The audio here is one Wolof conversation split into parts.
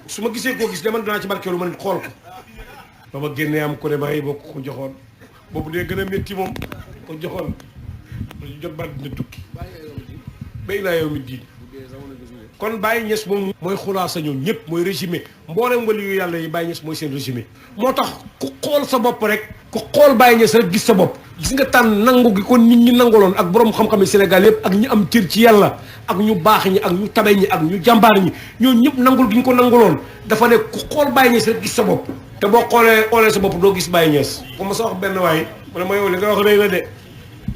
su ma gisee koo gis de man danaa ci barkeelu man xool ko ba ma génnee am ko ne ma boo ko joxoon boobu dee gën a métti moom ko joxoon jot ba dina tukki ba ilaa yow mi diin kon Baye Niass moom mooy xulaasa ñoom ñëpp mooy résumé mboolem wali yu yàlla yi Baye Niass mooy seen résumé moo tax ku xool sa bopp rek ku xool Baye Niass rek gis sa bopp gis nga tànn nangu gi ko nit ñi nangaloon ak borom xam-xam yi Sénégal yëpp ak ñi am cër ci yàlla ak ñu baax ñi ak ñu tabe ñi ak ñu jàmbaar ñi ñooñu ñëpp nangul gi ñu ko nangaloon dafa ne ku xool Baye Niass rek gis sa bopp te boo xoolee sa bopp doo gis Baye Niass comme ma sa wax benn waay mu ne ma yow li nga wax rëy na de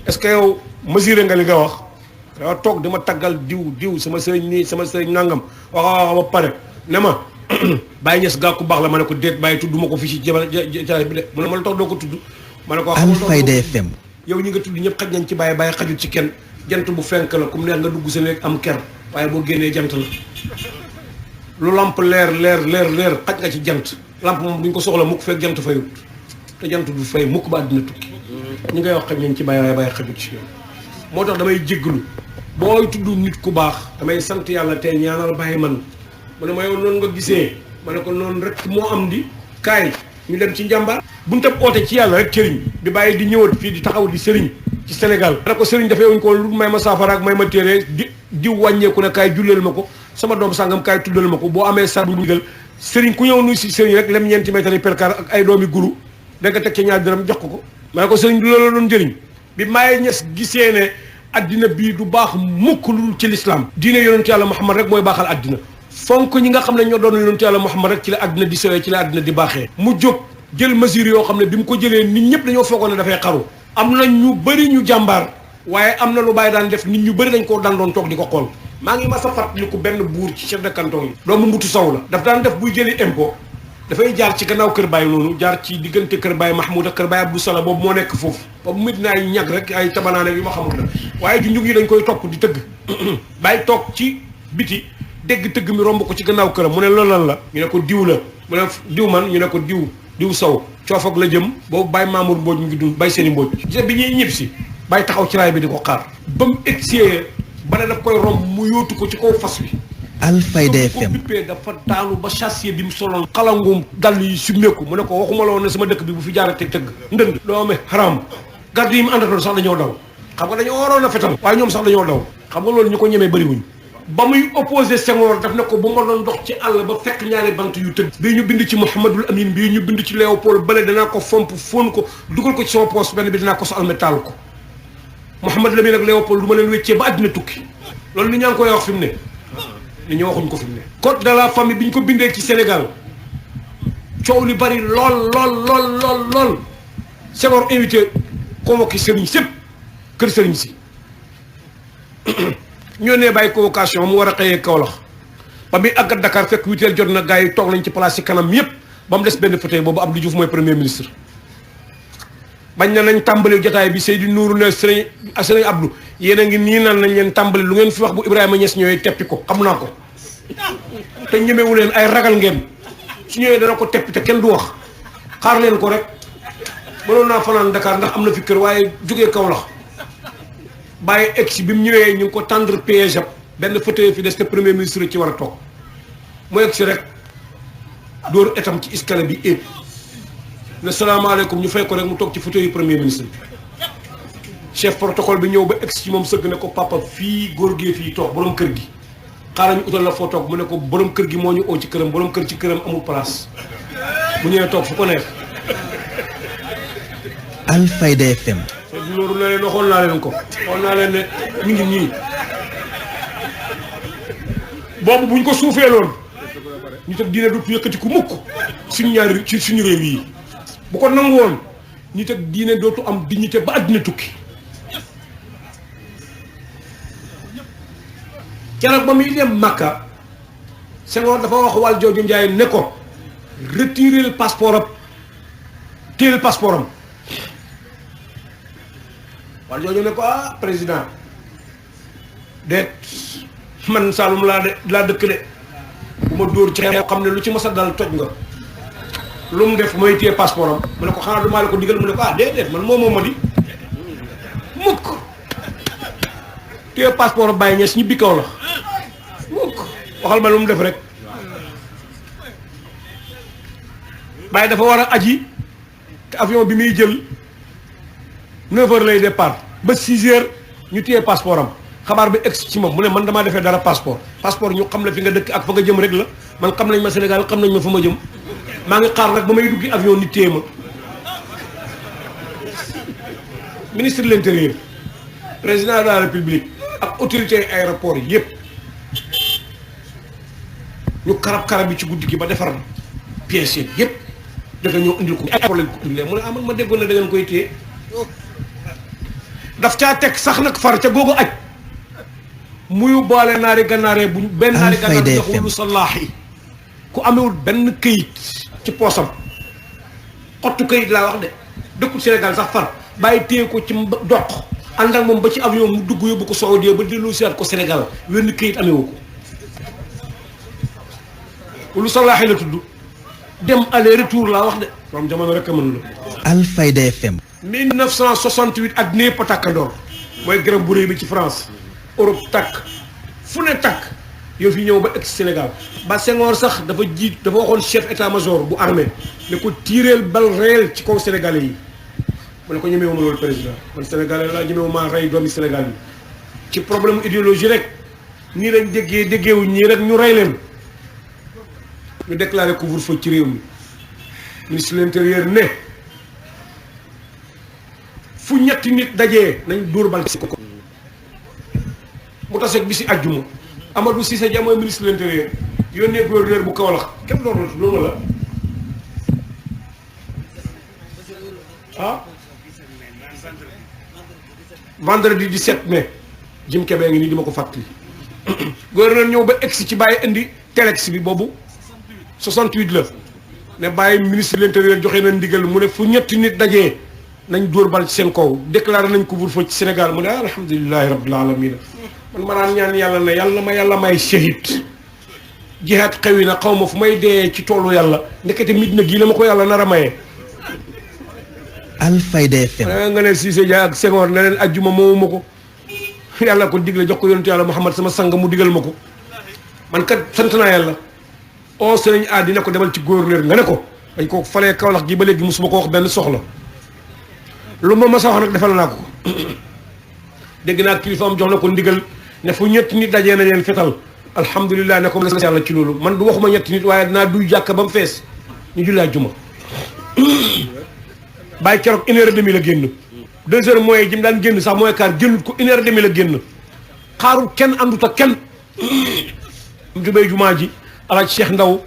est-ce que yow mesuré nga li nga wax dafa toog dama taggal diw sama sëriñ nii sama sëriñ nangam wax ba pare ne ma Baye Niass gaa ku baax la ma ne ko déet bàyyi tudd ma ko fii ci jataay bi de mu ne ma la tax doo ko tudd ma ne ko Alfayda FM yow ñi nga tudd ñëpp xaj nañ ci Baye xajul ci kenn jant bu fenk la comme neex nga dugg sa néeg am ker waaye boo génnee jant la lu lamp leer xaj nga ci jant lamp moom duñ ko soxla mukk fekk jant fayut te jant du fay mukk ba àddina tukki ñi ngay wax xaj nañ ci Baye xajul ci yow moo tax damay jégglu booy tudd nit ku baax damay sant yàlla te ñaanal Baye man mu ne ma yow noonu nga gisee ma ne ko noonu rek moo am di kaay ñu dem ci njàmbaar buñu tab oote ci yàlla rek sëriñ di bàyyi di ñëwat fii di taxaw di sëriñ ci Sénégal ma ne ko sëriñ dafay wuñ ko lu may ma saafara ak may ma téere di wàññeeku ne kaay julleel ma ko sama doom sàngam kaay tuddal ma ko boo amee sa bu digal sëriñ ku ñëw nuy si sëriñ rek lem ñeenti mètre yi perkar ak ay doomi guru da nga teg ci ñaar dërëm jox ko ma ne ko sëriñ du loolu doon njëriñ bi Baye Niass gisee ne addina bii du baax mukk lu dul ci lislaam diine yonentu yàlla Muhammad rek mooy baaxal addina fonk ñi nga xam ne ñoo doon yonentu yàlla Muhammad rek ci la addina di sowee ci la addina di baaxee mu jóg jël mesure yoo xam ne bi mu ko jëlee nit ñëpp dañoo foogoon ne dafay xaru am na ñu bëri ñu jàmbaar waaye am na lu Baye daan def nit ñu bëri dañ koo daan doon toog di ko xool maa ngi mas a fàttaliku benn buur ci chef de canton yi doomu mbutu saw la daf daan def buy jëli impôt dafay jaar ci gannaaw kër Baye noonu jaar ci diggante kër Baye Mahmoud ak kër Baye Abdou Sala boobu moo nekk foofu boobu mit na ay ñag rek ay tabanaane yu ma xamul la waaye junjug yi dañ koy topp di tëgg Baye toog ci biti dégg tëgg mi romb ko ci gannaaw këram mu ne loolu lan la ñu ne ko diw la mu ne diw man ñu ne ko diw sow coofak la jëm boobu Baye Mamour Mbodj mu ngi dund Baye Seni Mbodj gis bi ñuy ñib si Baye taxaw ci raay bi di ko xaar ba mu egsee ba ne daf koy romb mu yóotu ko ci kaw fas wi Alfayda FM ko bippee dafa daanu ba chassier bi mu soloon xalangum dall yi summeeku mu ne ko waxuma la woon ne sama dëkk bi bu fi jaarate tëgg ndënd doome haram garde yi mu àndatoon sax dañoo daw xam nga dañoo waroon a fetal waaye ñoom sax dañoo daw xam nga loolu ñu ko ñemee bëriwuñ ba muy opposé Senghor daf ne ko bu ma doon dox ci àll ba fekk ñaari bant yu tëgg bii ñu bind ci Mouhamadul Amin bii ñu bind ci Léopold bale danaa ko fomp fóon ko dugal ko ci sama poos benn bi dinaa ko sa alme taal ko Mouhamadul Amin ak Léopold du ma leen wéccee ba àddina tukki loolu ni ñaa ngi koy wax fi mu ne ni ñu waxuñ ko fi mu ne code de la famille bi ñu ko bindee ci Sénégal coow li bari lool Senghor invité convoqué sëriñ sëpp kër sëriñ si ñoo nee bàyyi convocation mu war a xëyee Kaolack ba muy àggat Dakar fekk 8 heures jot na gars yi toog nañ ci place ci kanam yépp ba mu des benn fauteuil boobu Abdou Diouf mooy premier ministre bañ na nañ tàmbali jotaay bi Seydou Nourou ne sëriñ Abdou yéen a ngi nii naan nañ leen tàmbali lu ngeen fi wax bu Ibrahima Niass ñëwee teppi ko xam naa ko te ñemewu leen ay ragal ngeen su ñëwee dana ko teppi te kenn du wax xaar leen ko rek mënoon naa fanaan Dakar ndax am na fi kër waaye jógee Kaolack bàyyi egsi bi mu ñëwee ñu ngi ko tendre piège ab benn fauteuil fi des te premier ministre ci war a toog mu egsi rek dóor etam ci escalier bi éeg ne salaamaaleykum ñu fay ko rek mu toog ci fauteuil yu premier ministre bi chef protocole bi ñëw ba egsi ci moom sëgg ne ko papa fii góor gee fii toog borom kër gi xaaral ñu utal la foo toog mu ne ko borom kër gi moo ñu oo ci këram borom kër ci këram amul place bu ñëwee toog fu ko neex. Alfayda FM. Seydou Nourou ne leen waxoon naa leen ko waxoon naa leen ne mi ngi nii boobu buñ ko suufee loon ñu teg diine du yëkkati ku mukk suñu ñaari ci suñu réew yi bu ko nangu woon ñu teg diine dootu am dignité ba àddina tukki. keroog ba muy dem Makka Senghor dafa wax wàll jooju Njaay ne ko retirer le passeport am téye passeport am wàll jooju ne ko ah président déet man Saloum laa dëkk de bu ma dóor ci xew xam ne lu ci mës a dal toj nga lu mu def mooy téye passeport am mu ne ko xanaa du maa la ko digal mu ne ko ah déedéet man moo ma di mukk téye passeport Baye Niass ñibbi kaw la mukk waxal ma lu mu def rek Baye dafa war a aji te avion bi muy jël 9h lay départ ba 6h ñu téye passeport am xabaar bi egg ci moom mu ne man damaa defee dara passeport ñu xam la fi nga dëkk ak fa nga jëm rek la man xam nañ ma Sénégal xam nañ ma fa ma jëm maa ngi xaar nag ba may duggi avion nit téye ma. ministre de l'intérieur président de la république ak autorité aéroport yi yëpp ñu karab bi ci guddi gi ba defar pièces yi yëpp dafa ñëw indil ko aéroport lañ ko indilee mu ne ah man ma déggoon ne da ngeen koy téye daf caa teg sax nag far ca googu aj muyu boole naari gannaaree bu benn naari gannaar bu joxul lu sa laax yi ku amewul benn këyit ci poosam xottu këyit laa wax de dëkkul Sénégal sax far bàyyi téye ko ci doq ànd ak moom ba ci avion mu dugg yóbbu ko Saoudia ba delloo siwaat ko Sénégal wenn këyit amewu ko lu sa laax yi la tudd dem aller retour laa wax de moom jamono rek a mën la. Alfayda FM. 1968 ak népp a tàkkandoor mooy garab bu réy bi ci France Europe tàkk fu ne tàkk yow fi ñëw ba egg Sénégal ba Senghor sax dafa waxoon chef état-major bu armée ne ko tiireel bal réel ci kaw sénégalais yi mu ne ko ñemewu ma loolu président man sénégalais laa ñemewu maa rey doomi Sénégal yi ci problème idéologie rek nii lañ déggeewuñ ñii rek ñu rey leen ñu déclaré couvre-feu ci réew mi ministre de l'intérieur ne fu ñetti nit dajee nañ dóor bal ci ko mu taseeg bi si àjjuma Amadou Cissé Dia mooy ministre de l'intérieur yónnee gouverneur bu Kaolack kenn loolu la ah vendredi 17 mai Jim Kébé ngi nii di ma ko fàttali gouverneur ñëw ba egsi ci bàyyi indi telex bi boobu 68 la ne bàyyi ministre de l'intérieur joxe na ndigal mu ne fu ñetti nit dajee nañ dóor bal ci seen kaw déclaré nañ couvre-feu ci Sénégal mu ne alhamdulilahi rabbil alamin man ma naan ñaan yàlla ne yàlla may shahid jihaad xewi na xaw ma fu may dee ci toolu yàlla ndekete mit na gii la ma ko yàlla nar a maye. Alfayda FM. nga ne Cissé Dia ak Senghor ne leen ajjuma moomu ma ko yàlla ko digle jox ko yonentu yàlla Muhammad sama sang mu digal ma ko man kat sant naa yàlla on sëriñ a dina ko demal ci gouverneur nga ne ko dañ ko falee Kaolack gi ba léegi musuma ko wax benn soxla lu ma masa wax nag defal naa ko dégg naa kilifaam jox na ko ndigal ne fu ñetti nit dajee na leen fetal alhamdulilah ne ko la yàlla ci loolu man du waxuma ñetti nit waaye dinaa duy jàkk ba mu fees ñu julli àjjuma bàyyi keroog 1h30 la génn 2h mooy jëm daan génn sax mooy quart génnut ko 1h30 la génn xaarul kenn àndut ak kenn jubee jumaa ji alaaj Cheikh Ndaw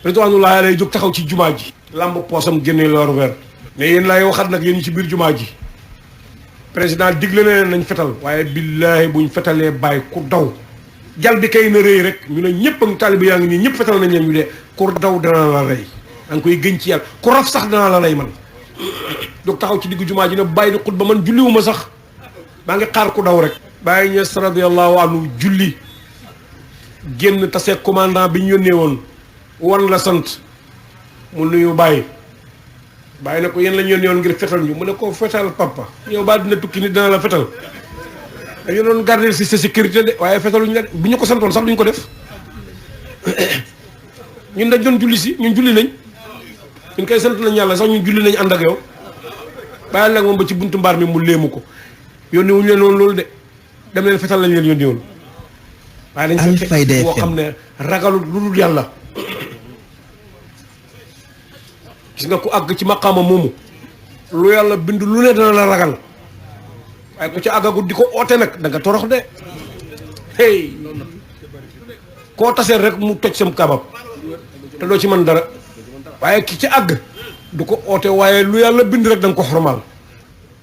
ridwanullahi alayhi jóg taxaw ci jumaa ji lamb poosam génnee loolu weer ne yéen laay waxaat nag yéen ñi ci biir jumaa ji président digle na leen nañ fetal waaye billaahi buñ fetalee bàyyi ku daw jal bi kay na rëy rek ñu ne ñëpp ak taalibe yaa ngi nii ñëpp fetal nañ leen ñu dee ku daw danaa la rey da nga koy gën ci yàlla ku raf sax danaa la rey man donc taxaw ci diggu jumaa ji ne bàyyi di xutba man julliwuma sax maa ngi xaar ku daw rek bàyyi ñes radiyallahu anhu julli génn tase commandant bi ñu yónnee woon wan la sant mu nuyu bàyyi ne ko yéen lañ yónnee woon ngir fetal ñu mu ne ko fetal papa yow baa dina tukki nit dina la fetal dañu doon garder si sa sécurité de waaye fetaluñ la de bu ñu ko santoon sax duñ ko def ñun dañ doon julli si ñun julli nañ ñun koy sant nañ yàlla sax ñun julli nañ ànd ak yow bàyyi nag moom ba ci buntu mbaar mi mu léemu ko yónni wuñu leen woon loolu de dem leen fetal lañ leen yónni woon waaye dañ fekk boo xam ne ragalut lu dul yàlla gis nga ku àgg ci maqaama moomu lu yàlla bind lu ne dana la ragal waaye ku ci àggagut di ko oote nag da nga torox de hey koo tasee rek mu toj sam kabab te doo ci mën dara waaye ki ci àgg du ko oote waaye lu yàlla bind rek da nga ko xormaal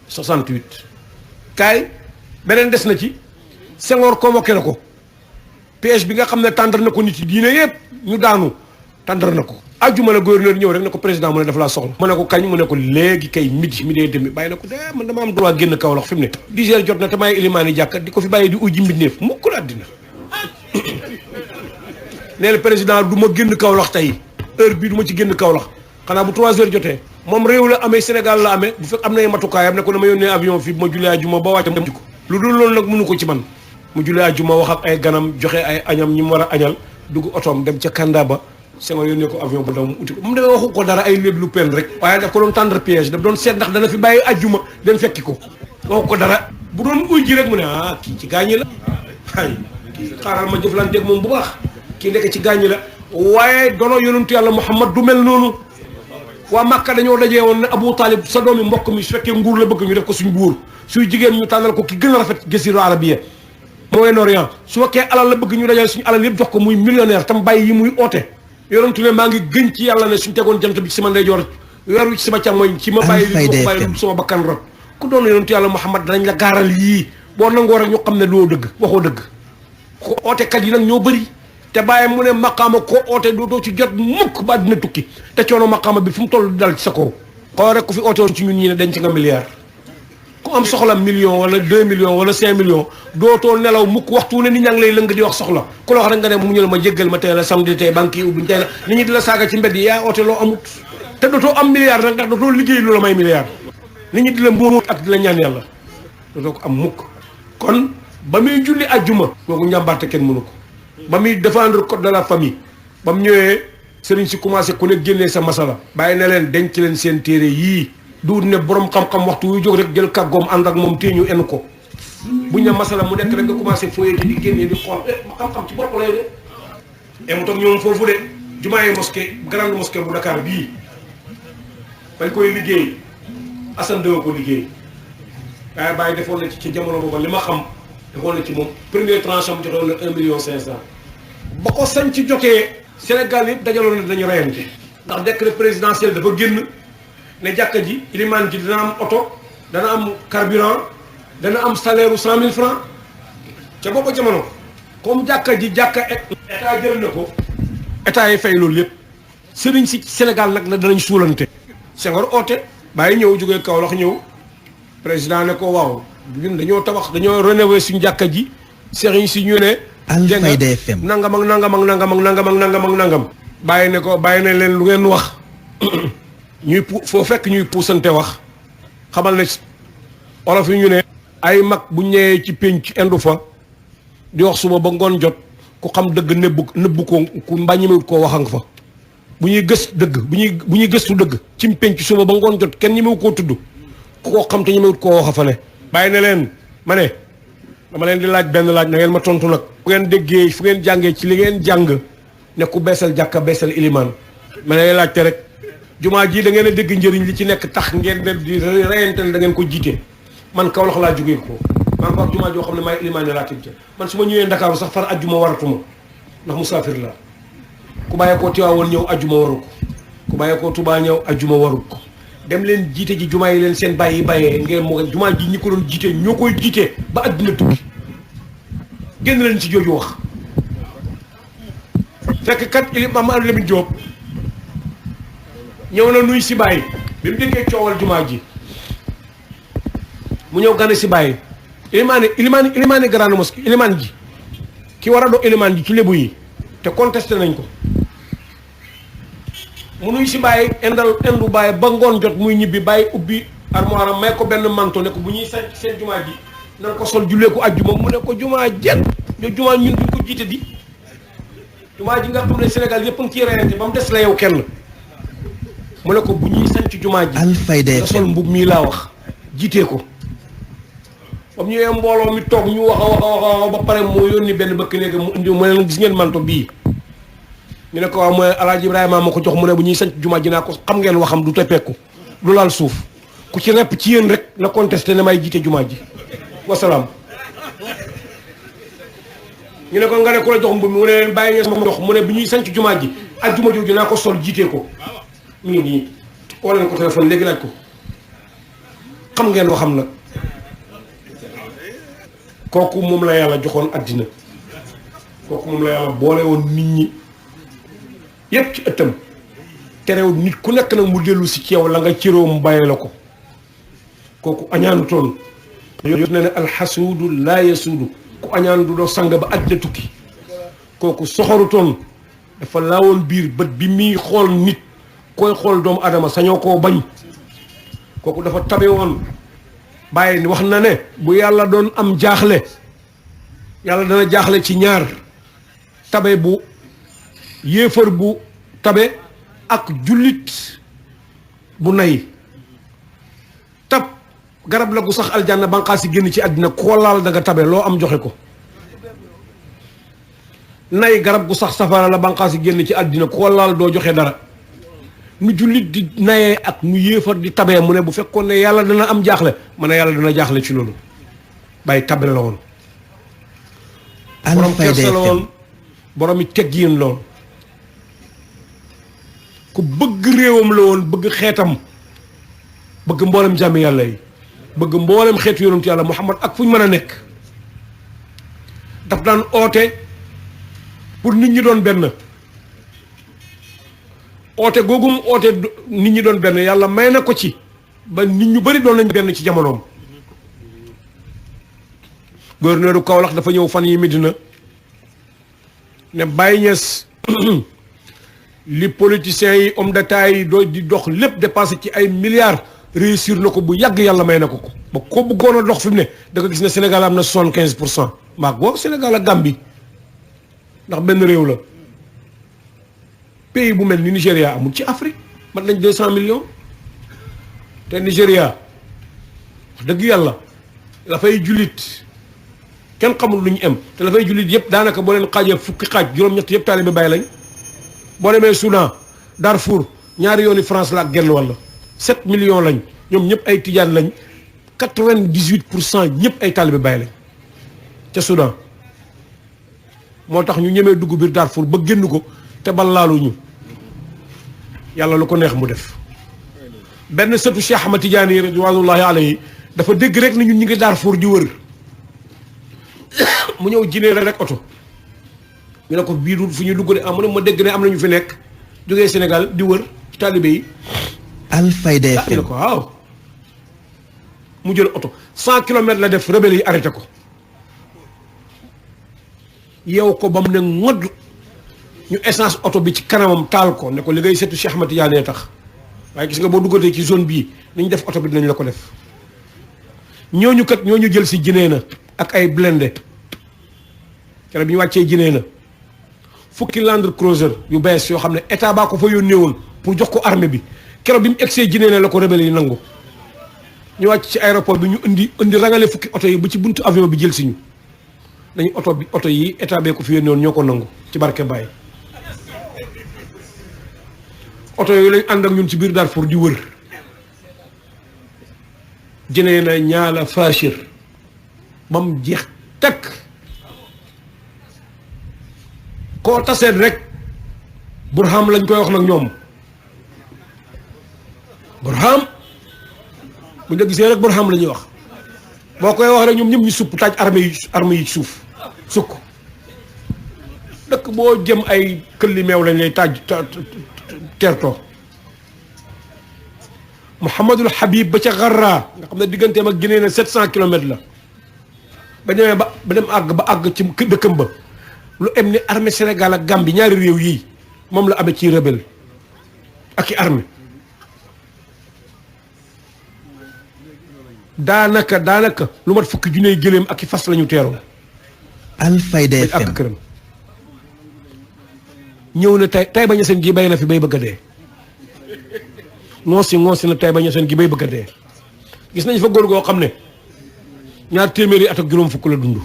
68 kaay beneen des na ci Senghor convoqué na ko piège bi nga xam ne tàndar na ko nit yi diine yëpp ñu daanu tàndar na ko ajjuma la gouverneur ñëw rek ne ko président mu ne dafa laa soxla mu ne ko kañ mu ne ko léegi kay midi demi bàyyi na ko de man dama am droit génn Kaolack fi mu ne 10 heures jot na te maay ilimaani jàkka di ko fi bàyyi di uji mbindeef mukk la àddina nee na président du ma génn Kaolack tey heure bii du ma ci génn Kaolack xanaa bu 3 heures jotee moom réew la amee Sénégal la amee bu fekk am nay matukaayam ne ko dama yónnee avion fii bu ma jullee ajjuma ba wàccam dem ci ko lu dul loolu nag mënu ko ci man mu jullee ajjuma wax ak ay ganam joxe ay añam ñi mu war a añal dugg otoom dem ca Kanda ba Senghor yónnee ko avion bu daw mu uti ko mu demee waxu ko dara ay léeb lu pen rek waaye daf ko doon tendre piège daf doon seet ndax dana fi bàyyi ajjuma dem fekki ko waxu ko dara bu doon uy ji rek mu ne kii ci gaañi la ay xaaral ma jëflanteeg moom bu baax kii nekk ci gaañi la waaye dono yonentu yàlla Muhammad du mel noonu waa Makka dañoo dajee woon ne Abu Talib sa doomi mbokk mi su fekkee nguur la bëgg ñu def ko suñ buur suy jigéen ñu tànnal ko ki gën a rafet Jazira Arabiya Moyen-Orient su fekkee alal la bëgg ñu dajale suñu alal yëpp jox ko muy millionnaire tam bàyyi yi muy oote yonentu ne maa ngi gën ci yàlla ne suñ tegoon jant bi ci sama ndeyjoor weer wi ci sama càmmoñ ci ma bàyyi li bàyyi lu sama bakkan rot ku doon yonentu yàlla Muhammad danañ la gaaral yii boo nangoo rek ñu xam ne doo dëgg waxoo dëgg ko ootekat yi nag ñoo bëri te bàyyi mu ne maqaama ko oote dootoo ci jot mukk ba dina tukki te coono maqaama bi fu mu toll dal ci sa kaw xool rek ku fi oote woon ci ñun ñi ne denc nga milliard ku am soxla million wala 2 millions wala 5 millions dootoo nelaw mukk waxtu ne nit ñaa ngi lay lëng di wax soxla ku la wax rek nga ne mu ñu la ma jéggal ma tey la samedi tey banque yi ubbiñ tey la nit ñi di la saaga ci mbedd yi yaa oote loo amut te dootoo am milliard nag ndax dootoo liggéey lu la may milliard nit ñi di la mbóot ak di la ñaan yàlla dootoo ko am mukk kon ba muy julli ajjuma kooku njàmbaarte kenn mënu ko ba muy défendre code de la famille ba mu ñëwee sëriñ si commencé ku ne génnee sa masala bàyyi na leen denc leen seen téere yii duut ne borom xam-xam waxtu wu jóg rek jël kàggoom ànd ak moom téye ñu en ko buñ ne masala mu nekk rek nga commencé fooyee di génnee di xool xam-xam ci bopp lay de et mu toog ñoom foofu de jumaayee mosquée grande mosquée bu Dakar bii bañ koy liggéey Assane dëgg ko liggéey waaye bàyyi defoon na ci jamono booba li ma xam defoon na ci moom premier tranche am joxewoon na 1,5 million ba ko sañ ci jotee Sénégal yëpp dajaloon na dañu reyante ndax décret présidentiel dafa génn ne jàkka ji ilimaan ji dana am oto dana am carburant dana am salaire u 100 000 francs ca booba jamono comme jàkka état jël na ko état yi fay loolu lépp sëriñ si Sénégal nag na danañ suulante Senghor oote bàyyi ñëw jógee Kaolack ñëw président ne ko waaw ñun dañoo tabax dañoo rénover suñu jàkka ji sëriñ si ñu ne Alfayda FM nangam ak nangam ak nangam ak nangam ak nangam ak nangam bàyyi ne leen lu ngeen wax ñuy foo fekk ñuy puusante wax xamal ne olof yi ñu ne ay mag bu ñëwee ci pénc indu fa di wax suba ba ngoon jot ku xam dëgg nëbbu ko ku mbàññimewut koo waxang fa bu ñuy gës dëgg bu ñuy gëstu dëgg ci pénc suba ba ngoon jot kenn ñemewu koo tudd ku ko xam te ñemewut koo waxa fa ne bàyyi ne leen ma ne dama leen di laaj benn laaj na ngeen ma tontu nag fu ngeen déggee fu ngeen jàngee ci li ngeen jàng ne ku beesal jàkka beesal ilimaan ma ne laajte rek jumaa ji da ngeen a dégg njëriñ li ci nekk tax ngeen dem di reyante da ngeen ko jiite man Kaolack laa jógee ko man ko jumaa joo xam ne maay ilimaan yi raatib man su ma ñëwee Ndakaaru sax far ajjuma waratuma ndax musaafir la ku bàyyee koo Tiwaawoon ñëw ajjuma waru ko ku bàyyee koo Tubaa ñëw ajjuma waru ko dem leen jiite ji jumaa yi leen seen bàyyi bàyyee ngeen moo jumaa ji ñi ko doon jiite ñoo koy jiite ba àddina tukki génn leen ci jooju wax fekk kat Maam Lamine Diop ñëw na nuy si bàyyi bi mu déggee coowal jumaa ji mu ñëw gane si bàyyi ilimaani grande mosquée ilimaan ji ki war a doo ilimaan ji ci lébu yi te contesté nañ ko mu nuy si bàyyi indu bàyyi ba ngoon jot muy ñibbi bàyyi ubbi armoire am may ko benn manto ne ko bu ñuy sanc seen jumaa ji nan ko sol jullee ko ajjuma mu ne ko jumaa jen yo jumaa ñun duñ ko jiite di jumaa ji nga xam ne Sénégal yëpp a ngi ciy reyante ba mu des la yow kenn mu ne ko bu ñuy sanc jumaa ji Alfayda nga sol mbub mii laa wax jiitee ko ba mu ñëwee mbooloo mi toog ñu wax a ba pare moo yónni benn bëkk néeg mu indi mu leen gis ngeen manto bii ñu ne ko waaw mooy Alaaji Ibrahima ma ko jox mu ne bu ñuy sanc jumaa ji naa ko xam ngeen waxam du teppeeku du laal suuf ku ci repp ci yéen rek na contesté ne may jiite jumaa ji wasalaam ñu ne ko nga ne ko la jox mbu mi mu ne leen bàyyi ngeen sama jox mu ne bu ñuy sanc jumaa ji ak juma jooju naa ko sol jiitee ko mu ngi nii woo leen ko téléphone léegi laaj ko xam ngeen waxam nag kooku moom la yàlla joxoon àddina kooku moom la yàlla boole woon nit ñi yépp ci ëttam terewul nit ku nekk nag mu dellu si ci yow la nga cëroo mu bàyyi la ko kooku añaanu toon yot na ne alxasuudu laa yasuudu ku añaan du doo sang ba àddina tukki kooku soxoru toon dafa laawoon biir bët bi muy xool nit koy xool doomu adama sañoo koo bañ kooku dafa tabe woon bàyyi wax na ne bu yàlla doon am jaaxle yàlla dana jaaxle ci ñaar tabe bu yéefar bu tabe ak jullit bu nay. tab garab la gu sax aljanna banqaas yi génn ci àddina ko laal da nga tabe loo am joxe ko. nay garab gu sax safara la banqaas yi génn ci àddina ko laal doo joxe dara. nu jullit di nayee ak nu yéefar di tabee mu ne bu fekkoon ne yàlla dana am jaaxle ma ne yàlla dana jaaxle ci loolu bàyyi tabe la woon. borom kersa la woon borom yi teggiin la woon ku bëgg réewam la woon bëgg xeetam bëgg mboolem jàmmi yàlla yi bëgg mboolem xeetu yonentu yàlla Muhammad ak fu ñu mën a nekk daf daan oote pour nit ñi doon benn oote googum oote nit ñi doon benn yàlla may na ko ci ba nit ñu bari doon nañ benn ci jamonoom. gouverneur du Kaolack dafa ñëw fan yi Medina ne Baye Niass li politiciens yi homme d'état yi doo di dox lépp dépassé ci ay milliards réussir na ko bu yàgg yàlla may na ko ba ko bëggoon a dox fi mu ne da nga gis ne Sénégal am na 75%. maag boobu Sénégal ak Gambie ndax benn réew la pays bu mel ni Nigéria amul ci Afrique mat nañ 200 millions te Nigéria wax dëgg yàlla la fay jullit kenn xamul lu ñu am te la fay jullit yëpp daanaka boo leen xaajee fukki xaaj juróom-ñett yëpp taalibe Baay lañ boo demee Soudan Darfour ñaari yooni France la ak genn wàll 7 millions lañ ñoom ñëpp ay tijaan lañ 98% ñëpp ay taalibe Baay lañ ca Soudan moo tax ñu ñemee dugg biir Darfour ba génn ko te bal laaluñu yàlla lu ko neex mu def benn sëtu Cheikh Ahmad Tidiane ridwanullahi alayhi dafa dégg rek ni ñun ñu ngi Darfour di wër mu ñëw jinee rek oto ñu ne ko bii du fu ñu dugg de mu ne ma dégg ne am na ñu fi nekk jógee Sénégal di wër ci taalibe yi. Alfayda ñu FM ne ko waaw mu jël oto 100 kilomètres la def rebelle yi arrêté ko yow ko ba mu ne ngodd ñu essence oto bi ci kanamam taal ko ne ko li ngay seetu Cheikh Ahmad Tidiane tax waaye gis nga boo duggatee ci zone bii ni ñu def oto bi dinañ la ko def ñooñu kat ñooñu jël si jinee na ak ay blindé keroog bi ñu wàccee jinee na fukki Land Cruiser yu bees yoo xam ne état baa ko fa yónnee woon pour jox ko armée bi keroog bi mu egsee jinee na la ko rebelle yi nangu ñu wàcc ci aéroport bi ñu indi rangale fukki oto yi ba ci buntu avion bi jël si ñu dañu oto yi état bee ko fi yónnee woon ñoo ko nangu ci barke Baye oto yooyu lañ ànd ak ñun ci biir Darfour di wër jinee na ñaala Fachir ba mu jeex takk koo taseet rek Burham lañ koy wax nag ñoom Burham bu ñu la gisee rek Burham la ñuy wax boo koy wax rek ñoom ñëpp ñu supp taaj armée yi suuf sukk dëkk boo jëm ay këlli meew lañ lay taaj teertoo Mouhamadul Habib ba ca Garra nga xam ne digganteem ak Guinée na 700 kilomètres la ba demee ba dem àgg ci dëkkam ba lu em ni armée Sénégal ak Gambie ñaari réew yii moom la amee ci rebelle ak i armée daanaka lu mat fukki junne gëléem ak i fas la ñu teeroo. Alfayda FM ak këram ñëw na tay ba ñeseen gi bay na fi bay bëgg a dee ngoosi na tay ba ñeseen gi bay bëgg a dee gis nañ fa góor goo xam ne ñaar téeméeri at ak juróom fukk la dund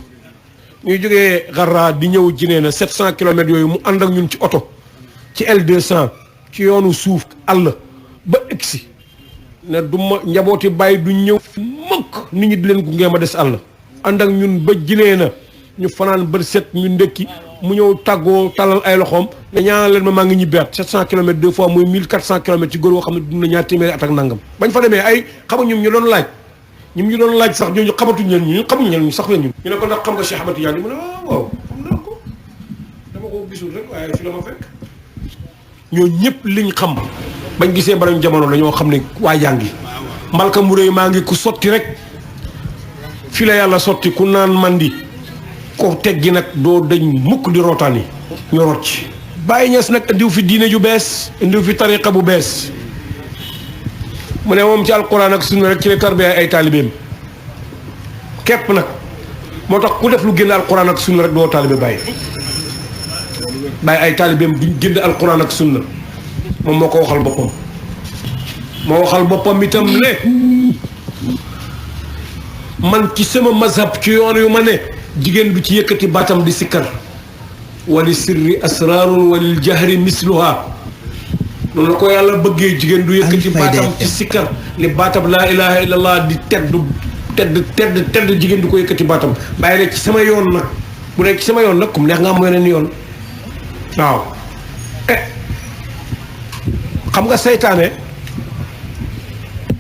ñuy jógee Garra di ñëw jinee na 700 kilomètres yooyu mu ànd ak ñun ci oto ci L200 ci yoonu suuf àll ba egsi ne du ma njabooti bàyyi du ñëw mukk nit ñi di leen gunge ma des àll ànd ak ñun ba jinee na ñu fanaan ba set ñu ndekki mu ñëw tàggoo talal ay loxoom ne ñaanal leen ma maa ngi ñibbeet 700 kilomètres deux fois muy 1400 kilomètres ci góor goo xam ne dund na ñaar téeméeri at ak nangam bañ fa demee ay xam nga ñu doon laaj ñu doon laaj sax ñooñu xamatuñ leen ñu xamuñ leen ñu sax leen ñu ne ko ndax xam nga Cheikh Ahmad Tidiane mu ne waaw xam naa ko dama ko gisul rek waaye fi la ma fekk ñoo ñëpp liñ xam bañ gisee barañ jamono la ñoo xam ne waa jàngi mbalka mu réy maa ngi ku sotti rek fi la yàlla sotti ku naan mandi ko teggi nag doo dañ mukk di rootaani ñu rot ci Baye Niass nag indiw fi diine ju bees indiw fi tariqa bu bees mu ne moom ci alquran ak sunna rek ci la tarbiya ay taalibeem képp nag moo tax ku def lu génn alquran ak sunna rek doo taalibe Baye ay taalibeem duñ génn alquran ak sunna moom moo ko waxal boppam moo waxal boppam itam ne man ci sama mazhab ci yoon yu ma ne jigéen du ci yëkkati baatam di sikkar wali sirri asraarun walil jahri misluha noonu la ko yàlla bëggee jigéen du yëkkati baatam ci sikkar li baatam laa ilaha illallah di tedd jigéen du ko yëkkati baatam bàyyi ne ci sama yoon nag bu nekk ci sama yoon nag comme neex nga am yeneen yoon waaw xam nga seytaane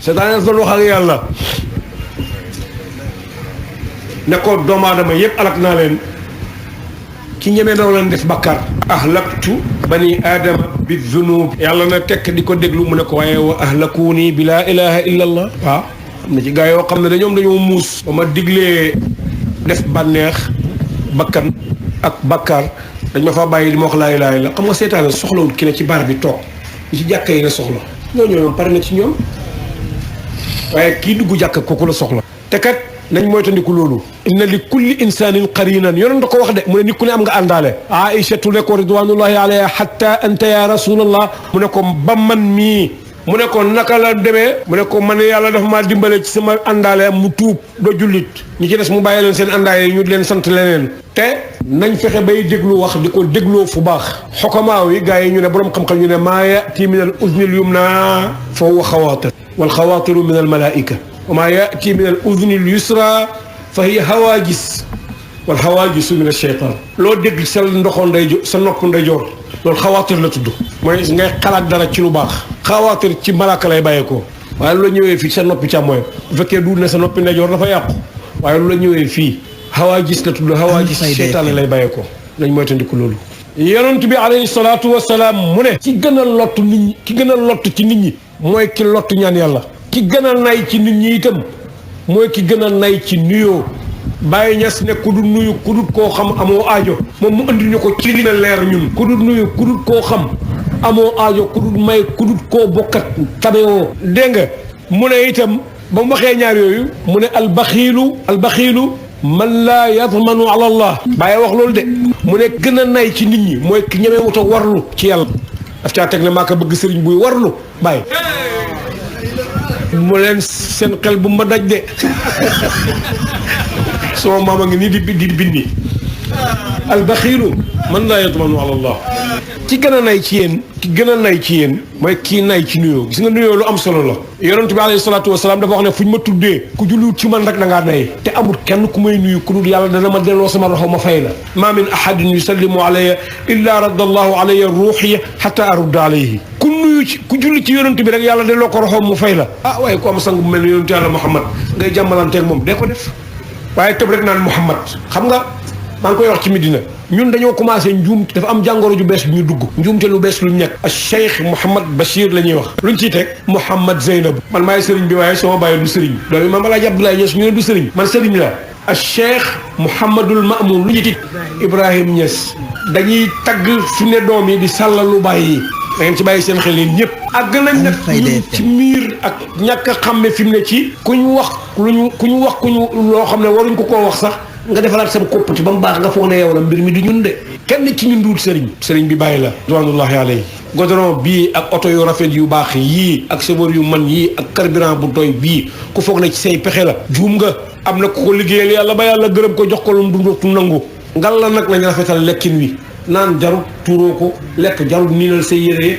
daf doon wax ak yàlla ne ko doomu aadama yëpp alak naa leen ci ñeme na leen def bakkaar ahlaktu bani aadama bi zunub yàlla na tekk di ko déglu mu ne ko waaye wa ahlakuuni bi laa ilaha illa allah waaw am na ci gaa yoo xam ne dañoo muus ba ma diglee def bànneex bakkan ak bakkaar dañ ma fa bàyyi li ma wax laa ilaha illa xam nga seetaane soxlawul ki ne ci baar bi toog li ci jàkka yi la soxla ñooñu ñoom pare na ci ñoom waaye kii dugg jàkka kooku la soxla te kat nañ moytandiku loolu inna li kulli insanin qarinan yonent da ko wax de mu ne nit ku ne am nga àndaale aïchatu ne ko ridwanullahi alayha hatta anta ya rasulallah mu ne ko ba man mii mu ne ko naka la demee mu ne ko man yàlla dafa maa dimbale ci sama àndaale mu tuub doo jullit ñi ci des mu bàyyi leen seen àndaale ñu leen sant leneen te nañ fexe bay déglu wax di ko dégloo fu baax xokamaaw yi gars yi ñu ne boroom xam-xam ñu ne maa yati min al uzni al yumna fa huwa xawaatir wal xawaatiru min al malaika wa maa yati min al uzni al yusra fa hiya hawaajis wal hawaajisu min ash-shaytaan loo dégg sa ndoxo ndeyjoor sa nopp ndeyjoor loolu xawaatir la tudd mooy ngay xalaat dara ci lu baax xawaatir ci malaaka lay bàyyeekoo waaye lu la ñëwee fii sa noppi càmmooñ bu fekkee duul ne sa noppi ndeyjoor dafa yàqu waaye lu la ñëwee fii hawaajis la tudd hawaajis seytaane lay bàyyeekoo nañ moytandiku loolu yonent bi alayhi salaatu wasalaam mu ne ki gën a lottu nit ñi ki gën a lottu ci nit ñi mooy ki lottu ñaan yàlla ki gën a nay ci nit ñi itam mooy ki gën a nay ci nuyoo Baye Niass ne ku dul nuyu ku dul koo xam amoo aajo moom mu andi ñu ko ci li na leer ñun ku dul nuyu ku dul koo xam amoo aajo ku dul may ku dul koo bokkat tabewoo dégg nga mu ne itam ba mu waxee ñaar yooyu mu ne albaxiilu man laa yadmanu ala allah Baye wax loolu de mu ne gën a nay ci nit ñi mooy ki ñemee wuta warlu ci yàlla daf caa teg ne maa ko bëgg sëriñ buy warlu Baye mu leen seen xel bu ma daj de sama maama ngi nii di bindi albaxiilu man laa yatmanu ala allah ki gën a nay ci yéen mooy kii nay ci nuyoo gis nga nuyoo lu am solo la yonent bi alayhi salaatu wasalaam dafa wax ne fu ñu ma tuddee ku julliwut ci man rek da ngaa nay te amul kenn ku may nuyu ku dul yàlla dana ma delloo sama loxo ma fay la ma min ahadin yusallimu alayya illa radda allahu alayya ruuxiya hatta arudda alayhi ku nuyu ci ku julli ci yonent bi rek yàlla delloo ko loxoom mu fay la waaye ku am sang bu mel ne yonent yàlla Muhammad ngay jàmmalanteeg moom dee ko def waaye tëb rek naan Muhammad xam nga maa ngi koy wax ci Medina ñun dañoo commencé njuum dafa am jàngoro ju bees bu ñu dugg njuumte lu bees lu ñu nekk ak Cheikh Mouhamad Bachir la ñuy wax luñ ciy teg Mouhamad Zeynab man maay sëriñ bi waaye sama bàyyi du sëriñ doomi Maam Alaaji Abdoulaye Niass ñu ne du sëriñ man sëriñ la ak Cheikh Mouhamadul Mamoun lu ñu tit Ibrahim Niass dañuy tagg fi ne doom yi di sàllalu bàyyi da ngeen ci bàyyi seen xel yéen ñëpp àgg nañ nag ñun ci miir ak ñàkk a xàmme fi mu ne ci ku ñu wax loo xam ne waruñ ko koo wax sax nga defaraat sam koppati ba mu baax nga foog ne yow la mbir mi du ñun de kenn ci ñun duut sëriñ bi bàyyi la ridwanullahi alayhi goudron bii ak oto yu rafet yu baax yii ak chauffeur yu man yii ak carburant bu doy bii ku foog ne ci say pexe la juum nga am na ku ko liggéeyal yàlla ba yàlla gërëm ko jox ko lu mu dundatu nangu ngal la nag lañ rafetal lekkin wi naan jarut tuuroo ko lekk jarut niinal say yére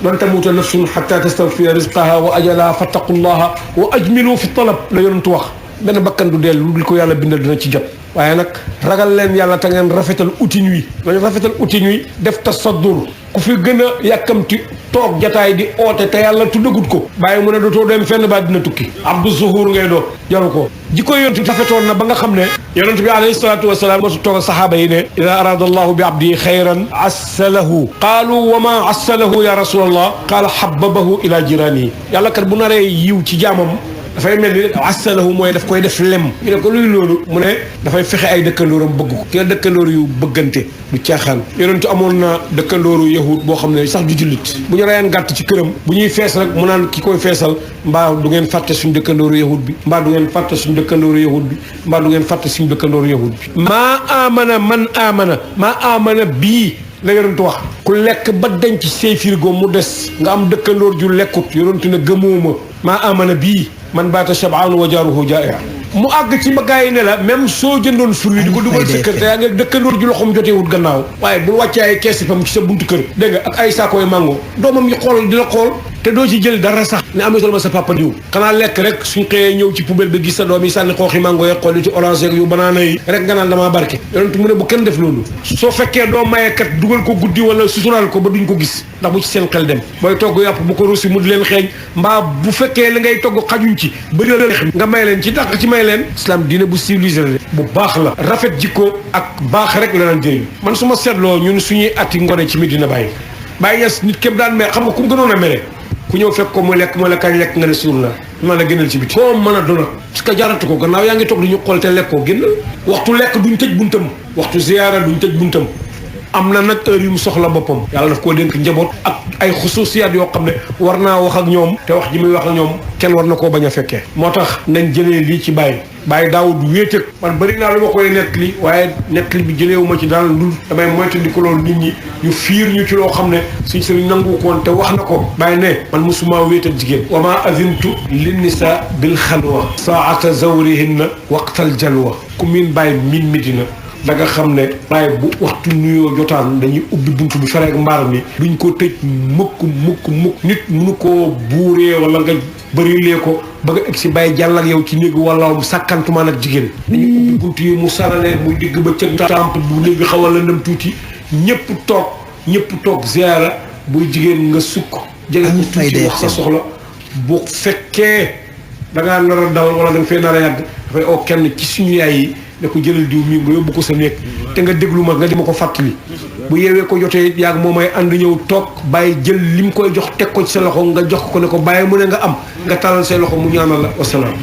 man tamuuta nafsun xatta tastawfiya rizqaha wa ajalaha fattaqullaha wa ajmilu fi talab la yonentu wax benn bakkan du dellu li ko yàlla bindal dina ci jot waaye nag ragal leen yàlla te ngeen rafetal utin wi nañu rafetal utin wi def tasaddur ku fi gën a yàkkamti toog jataay di oote te yàlla tuddagut ko bàyyi mu ne dootoo dem fenn ba dina tukki abdu zuhur ngay doo jaru ko jikko yonent bi rafetoon na ba nga xam ne yonent bi alayhi salaatu wasalaam mosu toog saxaaba yi ne ida arada allahu bi abdihi xayran assalahu qaalu wa ma assalahu ya rasulallah qaala hababahu ila jiranihi yàlla kat bu naree yiw ci jaamam dafay mel ni assalahu mooy daf koy def lem ñu ne ko luy loolu mu ne dafay fexe ay dëkkandooram bëgg ko ki nga dëkkandoor yu bëggante du caaxaan yonentu amoon na dëkkandooru yahud boo xam ne sax du jullit bu ñu reyaan gàtt ci këram bu ñuy fees rek mu naan ki koy feesal mbaa du ngeen fàtte suñu dëkkandooru yahud bi mbaa du ngeen fàtte suñu dëkkandooru yahud bi mbaa du ngeen fàtte suñu dëkkandooru yahud bi maa amana bii la yonent wax ku lekk ba denc say frigo mu des nga am dëkkandoor ju lekkut yonent ne gëmooma maa amana bii man baata shab'an wa jaaruhu jaa'i'a mu àgg ci ba gars yi ne la même soo jëndoon fruit di ko dugal sa kër te yaa ngi dëkkandoor ju loxoom joteewut gannaaw waaye bul wàccee ay keesi fam ci sa buntu kër dégg nga ak ay saakooy mango doomam yi xool di la xool te doo ci jël dara sax ne amee solo ma sa papa diw xanaa lekk rek suñ xëyee ñëw ci poubelle bi gis sa doom yi sànni xooxi mango yeeg xool yu ci orange yu banaana yi rek nga naan damaa barke yonent mu ne bu kenn def loolu soo fekkee doo mayekat dugal ko guddi wala sutural ko ba duñ ko gis ndax bu ci seen xel dem booy togg yàpp bu ko rusi mu di leen xeeñ mbaa bu fekkee li ngay togg xajuñ ci bëri nga may leen ci dàq ci may leen islam diine bu civilisé la bu baax la rafet jikko ak baax rek la daan jëriñ man su ma seetloo ñun suñuy atti ngone ci Medina Baye Baye Niass nit képp daan mer xam nga ku mu gënoon a mere ku ñëw fekk ko muy lekk moo la kañ lekk nga ne suur la ma la gënal ci biti koo mën a dona parce que jaratu ko gannaaw yaa ngi toog di ñu xool te lekk koo génn waxtu lekk duñ tëj buntam waxtu ziyaara duñ tëj buntam am na nag heure yu mu soxla boppam yàlla daf koo dénk njaboot ak ay xusuusiyaat yoo xam ne war naa wax ak ñoom te wax ji muy wax ak ñoom kenn war na koo bañ a fekkee moo tax nañ jëlee lii ci Baye Daawud wéetal man bëri naa lu ma koy nettali waaye nettali bi jëleewu ma ci daal lu damay moytandi ko loolu nit ñi ñu fiir ñu ci loo xam ne suñ sëriñ nangu ko woon te wax na ko Baye ne man musuma wéetal jigéen wa ma azintu lin nisa bil xalwa saata zawrihinna waqtal jalwa ku miin Baye miin Medina da nga xam ne Baye bu waxtu nuyoo jotaan dañuy ubbi buntu bi fereeg mbaar mi duñ ko tëj mukk nit mënu koo buuree wala nga bërilee ko ba nga egg si Baye jàll ak yow ci néegu wala mu sàkkantumaan ak jigéen dañuy ubbi buntu yi mu sarale muy digg ba cëg tamp bu néeg bi xaw a lëndëm tuuti ñëpp toog ziyaara buy jigéen nga sukk jege ko tuuti wax sa soxla bu fekkee da ngaa nar a dawal wala da nga fee nar a yàgg dafay oo kenn ci suñu yaay yi ne ko jëlal diw mii nga yóbbu ko sa néeg te nga déglu ma nga di ma ko fàttali bu yeewee ko jotee yàgg moo may ànd ñëw toog Baye jël lim koy jox teg ko ci sa loxo nga jox ko ne ko Baye mu ne nga am nga talal say loxo mu ñaanal la wasalaam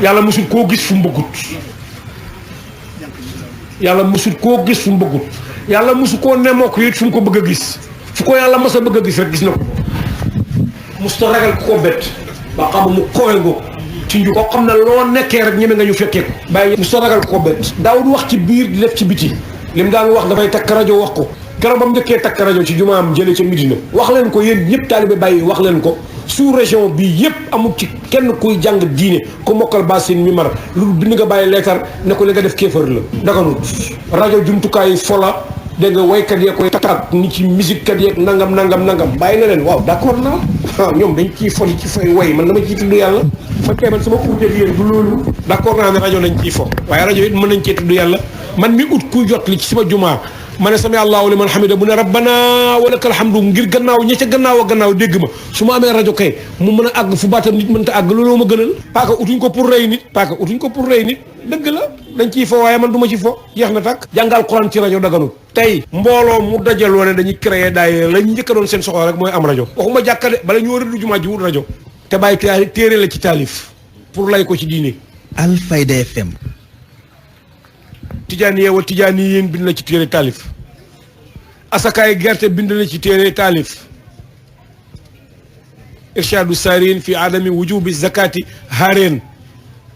yàlla mosul koo gis fu mu bëggut yàlla mosul koo gis fu mu bëggut yàlla mosu koo nemoo ko it fu mu ko bëgg a gis fu ko yàlla mas a bëgg a gis rek gis na ko mosuta ragal ku ko bett ba xam mu kowe ngoo ci nju koo xam ne loo nekkee rek ñeme nga ñu fekkee ko Baye mosuta ragal ku ko bett Daawud wax ci biir di def ci biti lim daan wax dafay takk rajo wax ko keroog ba mu njëkkee takk rajo ci jumaam jële ca Medina wax leen ko yéen ñëpp taalibe Baye wax leen ko sous région bi yëpp amul ci kenn kuy jàng diine ku mokkal basin mi mar lu bind nga Baye leetar ne ko li nga def kéefër la daganut rajo jumtukaay fola dégg nga waykat yee koy takk ni ci musique kat yeeg nangam bàyyi na leen waaw d'accord naa ñoom dañ ciy fo ci fay way man dama ciy tudd yàlla fekkee man sama uute yéen du loolu d'accord naa ne rajo lañ ciy fo waaye rajo it mën nañ cee tudd yàlla man mi ut kuy jot li ci sama jumaa ma ne sami allahu liman hamida bu ne rabbana wa lakal hamdu ngir gannaaw ña ca gannaaw dégg ma su ma amee rajo kay mu mën a àgg fu baatam nit mënta àgg looloo ma gënal paaka utuñ ko pour rey nit dëgg la dañ ciy fo waaye man du ma ci fo jeex na tàkk jàngal Quran ci rajo daganut tey mbooloo mu dajaloo ne dañuy créer daay lañ njëkk a doon seen soxla rek mooy am rajo waxuma jàkka de bala ñu rëdd jumaa ji wut rajo te Baye téere la ci taalif pour lay ko ci diine Alfayda FM tijaani yeewal tijaani yéen bind na ci téere taalif asakaay gerte bind na ci téere taalif irshadu sarin fi adami wujubi zakati haareen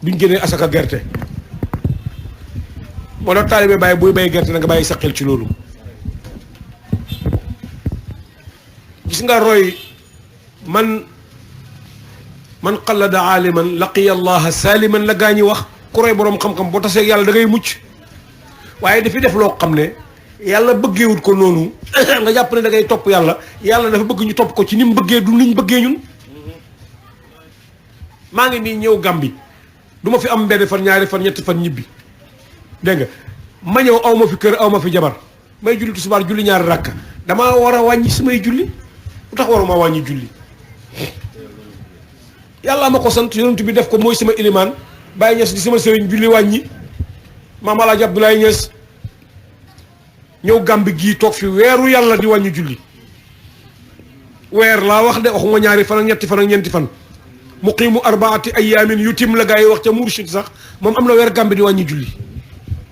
duñ génnee asaka gerte moo tax taalibe Baye buy bay gerte na nga bàyyi sa xel ci loolu gis nga roy man qallada aaliman laqiya allaha saliman la gaa ñi wax ku roy boroom xam-xam boo tasee yàlla da ngay mucc waaye dafi def loo xam ne yàlla bëggeewut ko noonu nga jàpp ne da ngay topp yàlla dafa bëgg ñu topp ko ci ni mu bëggee du niñ bëggee ñun maa ngi nii ñëw Gàmbi du ma fi am benn fan ñaari fan ñetti fan ñibbi dégg nga ma ñëw aw ma fi kër aw ma fi jabar may julli tisbaar julli ñaari rakka damaa war a wàññi samay julli lu tax waruma wàññi julli yàlla ma ko sant yonent bi def ko mooy sama ilimaan Baye Niass di sama sëriñ julli wàññi Maam Alaaji Abdoulaye Niass ñëw Gàmbi gii toog fi weeru yàlla di wàññi julli weer laa wax de waxuma ñaari fan ak ñetti fan ak ñeenti fan muqimu arbaati ayaamin yutim la gaa yi wax ca Mourchid sax moom am na weer Gàmbi di wàññi julli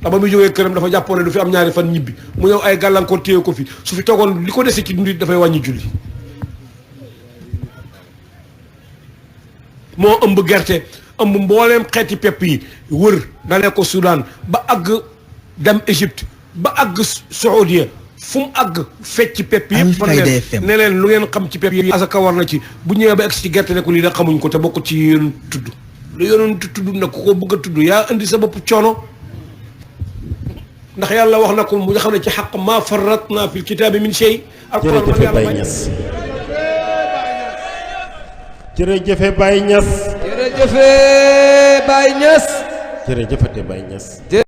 ndax ba muy jógee këram dafa jàppoon ne du fi am ñaari fan ñibbi mu ñëw ay gàllankoor téye ko fi su fi toogoon li ko dese ci dund dafay wàññi julli moo ëmb gerte ëmb mbooleem xeeti pepp yi wër dalee ko Soudan ba àgg dem Égypte ba àgg Saoudia fu mu àgg fecc pepp yëpp fan Alfayda leen FM. ne leen lu ngeen xam ci pepp yi asaka war na ci bu ñëwee ba egg ci gerte ne ko lii da xamuñ ko te bokk ci yoon tudd lu yoon tudd nag ku ko bëgg a tudd yaa indi sa bopp coono ndax yàlla wax na ko mu nga xam ne ci xaq maa farratna fil kitaabi min shay jërëjëf Baye Niass jërëjëf Baye Niass jërëjëf Baye Niass jërëjëfate Baye Niass